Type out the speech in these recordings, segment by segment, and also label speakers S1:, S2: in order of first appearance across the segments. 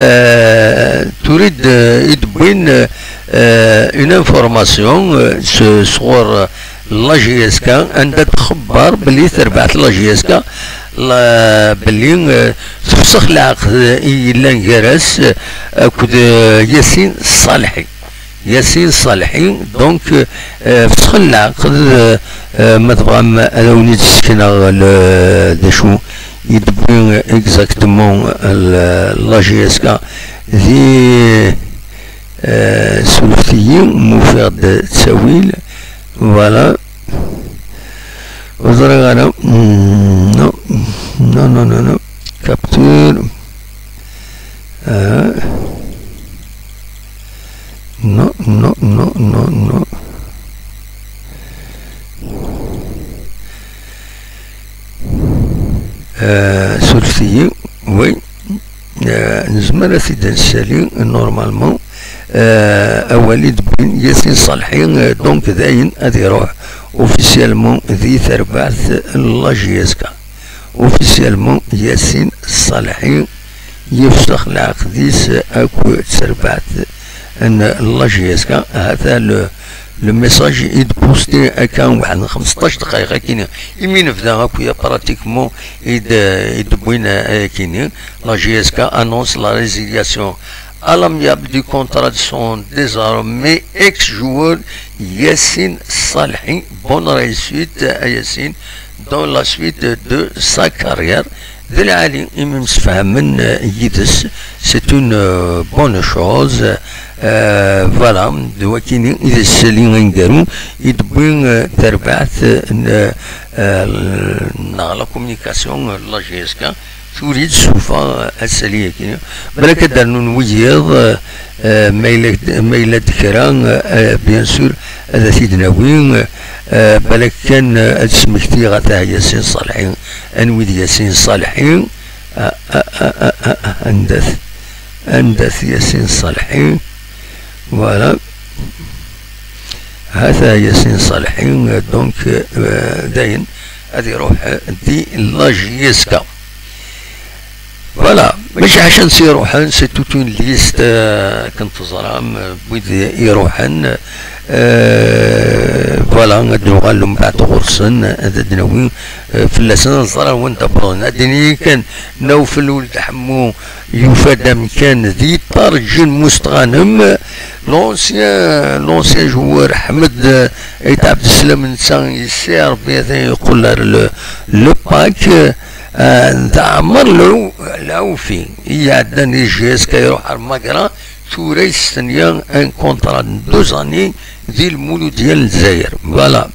S1: تريد يدبين اون انفورماسيون صغور لا جي اس كا عندها تخبر بلي تربعت لا جي اس كا بلي تفسخ العقد إلا نجرس كود ياسين الصالحي دونك فسخ العقد ما تبغى لوني تسكن دشو يدبين اكزاكتومون لا جي اس كا ذي سلفيين مفيد تساويل فوالا وزرق انا نو كابتور نو سلفيين وي نزمر سيدنا السالي نورمالمون اولي دبين ياسين صالحين دونك داين غادي يروح اوفيسيالمون ذي تربعت لا جي اس كا اوفيسيالمون ياسين صالحين يفسخ العقديس اكو تربعت ان لا جي اس كا هذا لو ميساج يدبوستي اكان واحد 15 دقيقه كاين يمين بدا هكايا براتيكمون يدبوينا كاين لا جي اس كا انونس لا ريزيلياسيون à l'amiable du contrat de son désormais ex-joueur Yassine Salhi. Bonne réussite à Yassine dans la suite de sa carrière. C'est une bonne chose. Voilà, il est سالين نقالو يدبين تربعت la communication la GSK تريد سوفا السالية كينا بلا كدار نويض ميلاد كران بيان سور هذا سيدنا وين بلا كان اسمكتي غتاع ياسين صالحين انويد ياسين صالحين اندث ياسين صالحين فوالا هذا ياسين صالحين دونك داين غادي يروح دي لا جيسكا فوالا ماشي عشان يروحن سي توت اون ليست كنت زرام بغيت يروحن فوالا غادي نوغال من بعد غرسن هذا دناوي فلاسن زرا وانت برون هاديني كان نوفل ولد حمو يفاد مكان ذي طارجين مستغانم لونسيان جوار احمد عبد السلام نسان يسير بهذا يقول لو باك عمر لو في هي عندنا جي اس كيروح المقرا توري الثانية ان كونترا 2 اني ذي المولود ديال الجزائر فوالا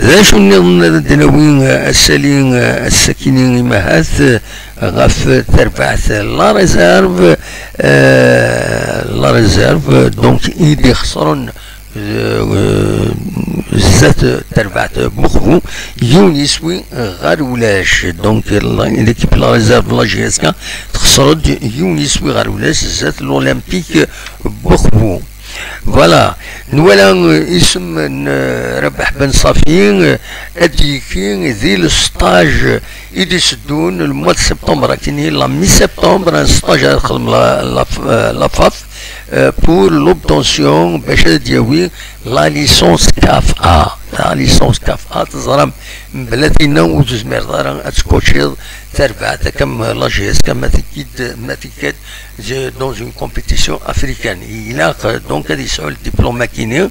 S1: ذا شو الدناوين السالين الساكنين مهات غاف تربعت لا ريزيرف دونك ايدي خسرون زات تربعت بخبو يونيسوي غير ولاش دونك ليكيب لا ريزيرف لا جي اس كا تخسرت يونيسوي غير ولاش زات الاولمبيك بخبو فوالا نولا اسم ربح بن صافين اديكين ذي الستاج يدي سدون المواد سبتمبر كاين لا مي سبتمبر ان ستاج يخدم لافاف pour l'obtention باش دياوي لا ليسونس كاف ا تزرم بلاتينا وجوج مرات اتسكوتشي تربعت كم لا جي اس كما تكيد دون اون كومبيتيسيون افريكان يلاق دونك هادي يسعوا الدبلوم كيني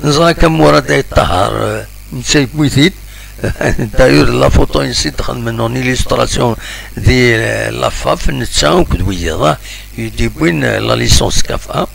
S1: نزرا كم مراد يطهر نسيب ويثيت داير لا فوتو نسيت دخل منو إليستراسيون دي لافاف نتساو كدويضا يديبوين لا ليسونس كاف ا